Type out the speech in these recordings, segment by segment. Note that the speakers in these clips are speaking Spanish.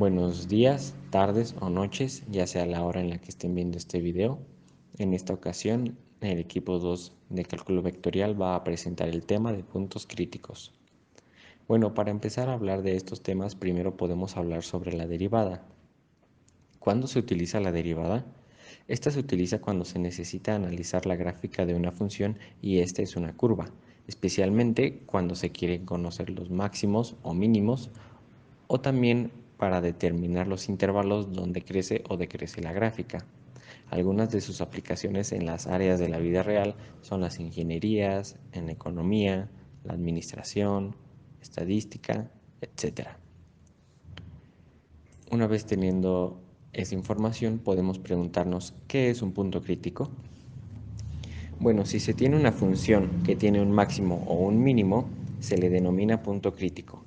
Buenos días, tardes o noches, ya sea la hora en la que estén viendo este video. En esta ocasión, el equipo 2 de cálculo vectorial va a presentar el tema de puntos críticos. Bueno, para empezar a hablar de estos temas, primero podemos hablar sobre la derivada. ¿Cuándo se utiliza la derivada? Esta se utiliza cuando se necesita analizar la gráfica de una función y esta es una curva, especialmente cuando se quieren conocer los máximos o mínimos o también para determinar los intervalos donde crece o decrece la gráfica. Algunas de sus aplicaciones en las áreas de la vida real son las ingenierías, en la economía, la administración, estadística, etc. Una vez teniendo esa información, podemos preguntarnos ¿qué es un punto crítico? Bueno, si se tiene una función que tiene un máximo o un mínimo, se le denomina punto crítico.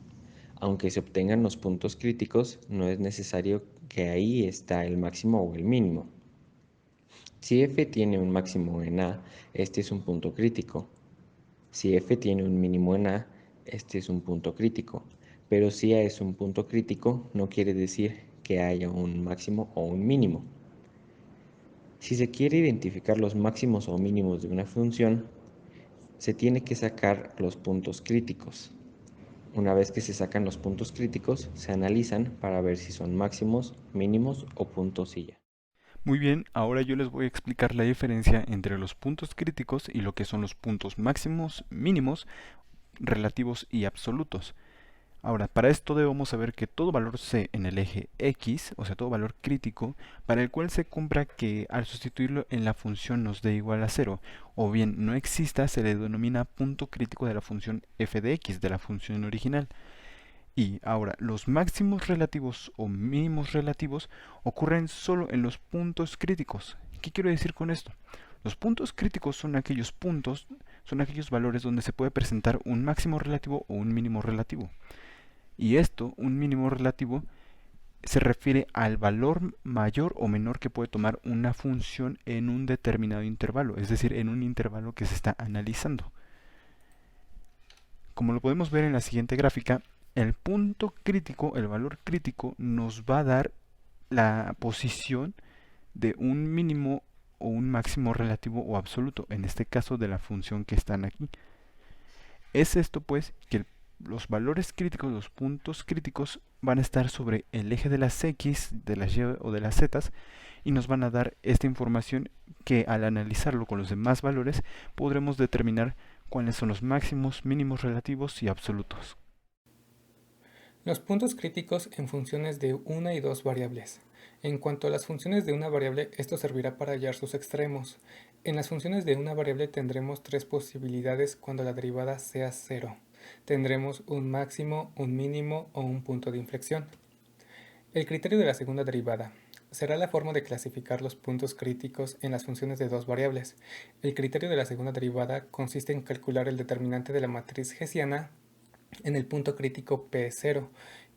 Aunque se obtengan los puntos críticos, no es necesario que ahí está el máximo o el mínimo. Si f tiene un máximo en A, este es un punto crítico. Si f tiene un mínimo en A, este es un punto crítico. Pero si A es un punto crítico, no quiere decir que haya un máximo o un mínimo. Si se quiere identificar los máximos o mínimos de una función, se tiene que sacar los puntos críticos. Una vez que se sacan los puntos críticos, se analizan para ver si son máximos, mínimos o puntos y ya. Muy bien, ahora yo les voy a explicar la diferencia entre los puntos críticos y lo que son los puntos máximos, mínimos, relativos y absolutos. Ahora, para esto debemos saber que todo valor c en el eje x, o sea, todo valor crítico, para el cual se cumpla que al sustituirlo en la función nos dé igual a 0, o bien no exista, se le denomina punto crítico de la función f de x, de la función original. Y ahora, los máximos relativos o mínimos relativos ocurren solo en los puntos críticos. ¿Qué quiero decir con esto? Los puntos críticos son aquellos puntos, son aquellos valores donde se puede presentar un máximo relativo o un mínimo relativo. Y esto, un mínimo relativo, se refiere al valor mayor o menor que puede tomar una función en un determinado intervalo, es decir, en un intervalo que se está analizando. Como lo podemos ver en la siguiente gráfica, el punto crítico, el valor crítico, nos va a dar la posición de un mínimo o un máximo relativo o absoluto, en este caso de la función que están aquí. Es esto pues que los valores críticos, los puntos críticos, van a estar sobre el eje de las x, de las y o de las z, y nos van a dar esta información que al analizarlo con los demás valores podremos determinar cuáles son los máximos, mínimos relativos y absolutos. Los puntos críticos en funciones de una y dos variables. En cuanto a las funciones de una variable, esto servirá para hallar sus extremos. En las funciones de una variable tendremos tres posibilidades cuando la derivada sea 0. Tendremos un máximo, un mínimo o un punto de inflexión. El criterio de la segunda derivada será la forma de clasificar los puntos críticos en las funciones de dos variables. El criterio de la segunda derivada consiste en calcular el determinante de la matriz hessiana en el punto crítico P0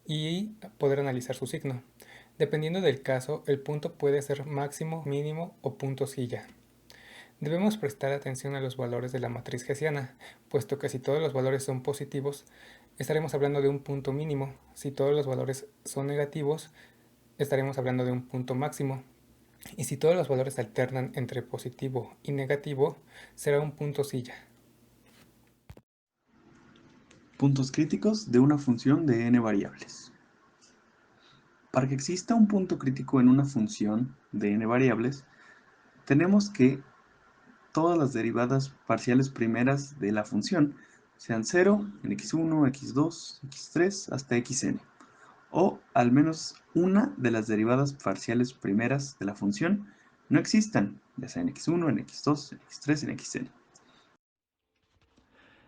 y poder analizar su signo. Dependiendo del caso, el punto puede ser máximo, mínimo o punto silla. Debemos prestar atención a los valores de la matriz hessiana, puesto que si todos los valores son positivos, estaremos hablando de un punto mínimo. Si todos los valores son negativos, estaremos hablando de un punto máximo. Y si todos los valores alternan entre positivo y negativo, será un punto silla. Puntos críticos de una función de n variables. Para que exista un punto crítico en una función de n variables, tenemos que todas las derivadas parciales primeras de la función sean 0 en x1, x2, x3 hasta xn, o al menos una de las derivadas parciales primeras de la función no existan, ya sea en x1, en x2, en x3, en xn.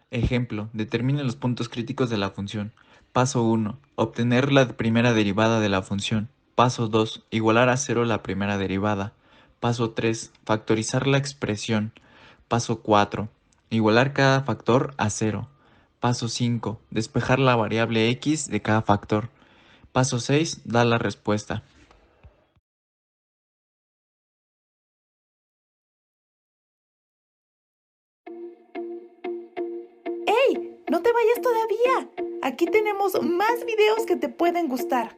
Ejemplo, determine los puntos críticos de la función. Paso 1. Obtener la primera derivada de la función. Paso 2. Igualar a 0 la primera derivada. Paso 3. Factorizar la expresión. Paso 4. Igualar cada factor a 0. Paso 5. Despejar la variable x de cada factor. Paso 6. Dar la respuesta. ¡Hey! ¡No te vayas todavía! Aquí tenemos más videos que te pueden gustar.